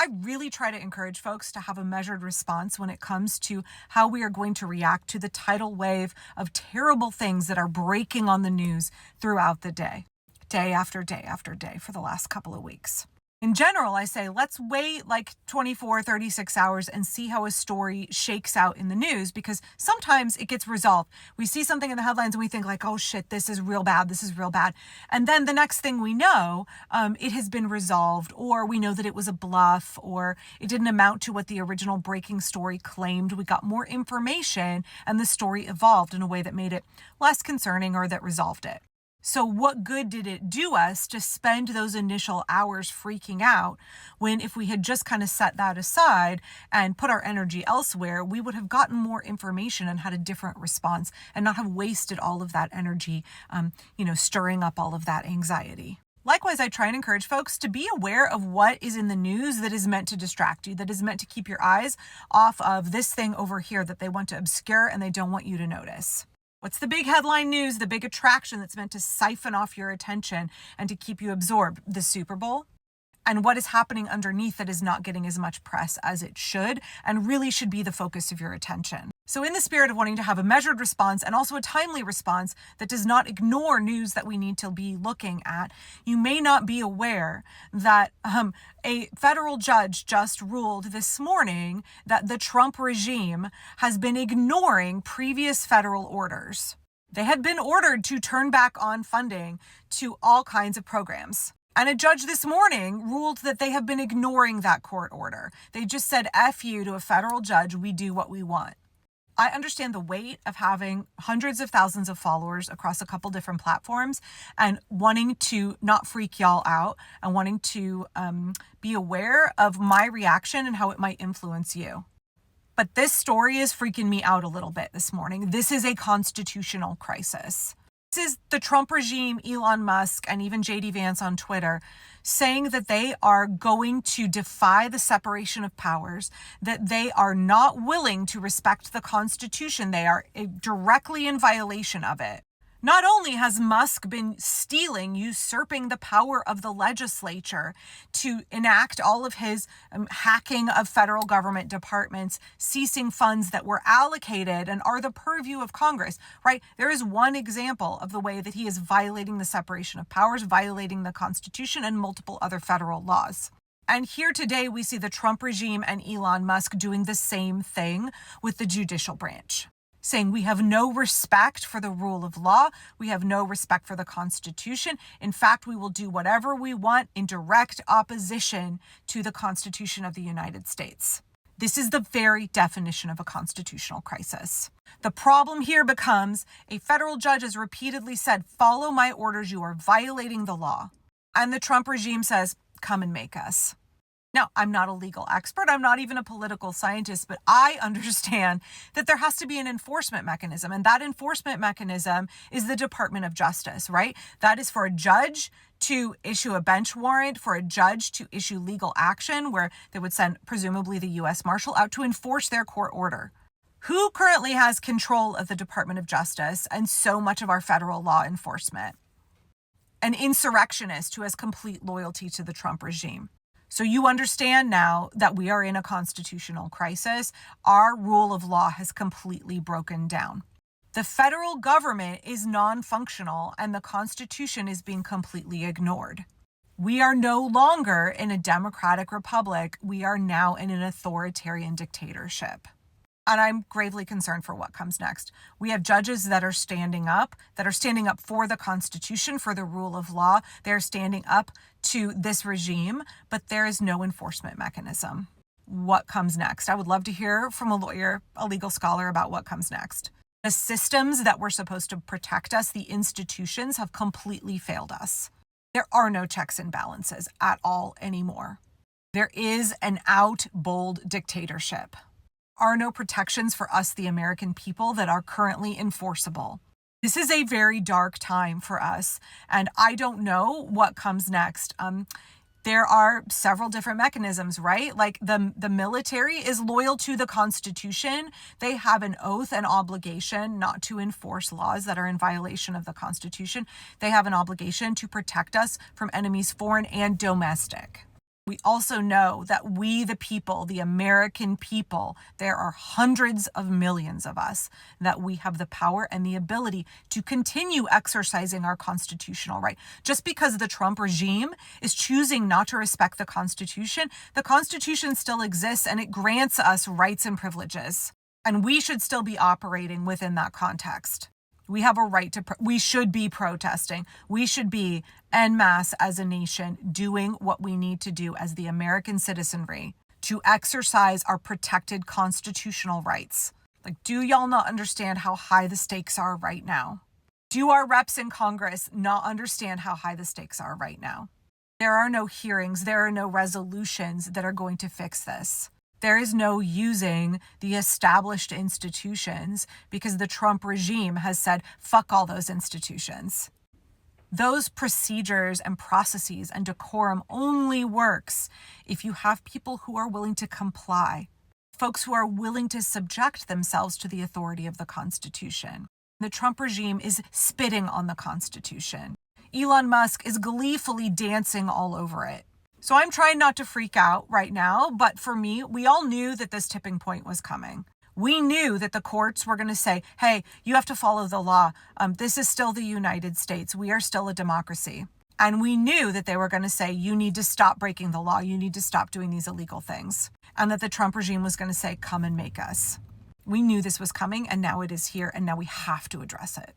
I really try to encourage folks to have a measured response when it comes to how we are going to react to the tidal wave of terrible things that are breaking on the news throughout the day after day after day for the last couple of weeks. In general, I say, let's wait like 24, 36 hours and see how a story shakes out in the news, because sometimes it gets resolved. We see something in the headlines and we think like, oh shit, this is real bad. This is real bad. And then the next thing we know, it has been resolved, or we know that it was a bluff, or it didn't amount to what the original breaking story claimed. We got more information and the story evolved in a way that made it less concerning or that resolved it. So what good did it do us to spend those initial hours freaking out when, if we had just kind of set that aside and put our energy elsewhere, we would have gotten more information and had a different response and not have wasted all of that energy, stirring up all of that anxiety. Likewise, I try and encourage folks to be aware of what is in the news that is meant to distract you, that is meant to keep your eyes off of this thing over here that they want to obscure and they don't want you to notice. What's the big headline news, the big attraction that's meant to siphon off your attention and to keep you absorbed? The Super Bowl? And what is happening underneath that is not getting as much press as it should and really should be the focus of your attention. So in the spirit of wanting to have a measured response and also a timely response that does not ignore news that we need to be looking at, you may not be aware that a federal judge just ruled this morning that the Trump regime has been ignoring previous federal orders. They had been ordered to turn back on funding to all kinds of programs. And a judge this morning ruled that they have been ignoring that court order. They just said, F you to a federal judge, we do what we want. I understand the weight of having hundreds of thousands of followers across a couple different platforms and wanting to not freak y'all out and wanting to be aware of my reaction and how it might influence you. But this story is freaking me out a little bit this morning. This is a constitutional crisis. This is the Trump regime, Elon Musk, and even JD Vance on Twitter saying that they are going to defy the separation of powers, that they are not willing to respect the Constitution. They are directly in violation of it. Not only has Musk been usurping the power of the legislature to enact all of his hacking of federal government departments, ceasing funds that were allocated and are the purview of Congress, right? There is one example of the way that he is violating the separation of powers, violating the Constitution and multiple other federal laws. And here today, we see the Trump regime and Elon Musk doing the same thing with the judicial branch, saying we have no respect for the rule of law. We have no respect for the Constitution. In fact, we will do whatever we want in direct opposition to the Constitution of the United States. This is the very definition of a constitutional crisis. The problem here becomes a federal judge has repeatedly said, follow my orders, you are violating the law. And the Trump regime says, come and make us. Now, I'm not a legal expert. I'm not even a political scientist, but I understand that there has to be an enforcement mechanism. And that enforcement mechanism is the Department of Justice, right? That is for a judge to issue a bench warrant, for a judge to issue legal action where they would send presumably the U.S. Marshal out to enforce their court order. Who currently has control of the Department of Justice and so much of our federal law enforcement? An insurrectionist who has complete loyalty to the Trump regime. So you understand now that we are in a constitutional crisis. Our rule of law has completely broken down. The federal government is non-functional and the Constitution is being completely ignored. We are no longer in a democratic republic. We are now in an authoritarian dictatorship. And I'm gravely concerned for what comes next. We have judges that are standing up for the Constitution, for the rule of law. They're standing up to this regime, but there is no enforcement mechanism. What comes next? I would love to hear from a lawyer, a legal scholar about what comes next. The systems that were supposed to protect us, the institutions, have completely failed us. There are no checks and balances at all anymore. There is an bold dictatorship. Are no protections for us, the American people, that are currently enforceable. This is a very dark time for us, and I don't know what comes next. There are several different mechanisms, right? Like the military is loyal to the Constitution. They have an oath and obligation not to enforce laws that are in violation of the Constitution. They have an obligation to protect us from enemies, foreign and domestic. We also know that we, the people, the American people, there are hundreds of millions of us, that we have the power and the ability to continue exercising our constitutional right. Just because the Trump regime is choosing not to respect the Constitution still exists and it grants us rights and privileges. And we should still be operating within that context. We have a right to, we should be protesting. We should be en masse as a nation doing what we need to do as the American citizenry to exercise our protected constitutional rights. Like, do y'all not understand how high the stakes are right now? Do our reps in Congress not understand how high the stakes are right now? There are no hearings, there are no resolutions that are going to fix this. There is no using the established institutions because the Trump regime has said, fuck all those institutions. Those procedures and processes and decorum only works if you have people who are willing to comply, folks who are willing to subject themselves to the authority of the Constitution. The Trump regime is spitting on the Constitution. Elon Musk is gleefully dancing all over it. So I'm trying not to freak out right now, but for me, we all knew that this tipping point was coming. We knew that the courts were going to say, hey, you have to follow the law. This is still the United States. We are still a democracy. And we knew that they were going to say, you need to stop breaking the law. You need to stop doing these illegal things. And that the Trump regime was going to say, come and make us. We knew this was coming, and now it is here, and now we have to address it.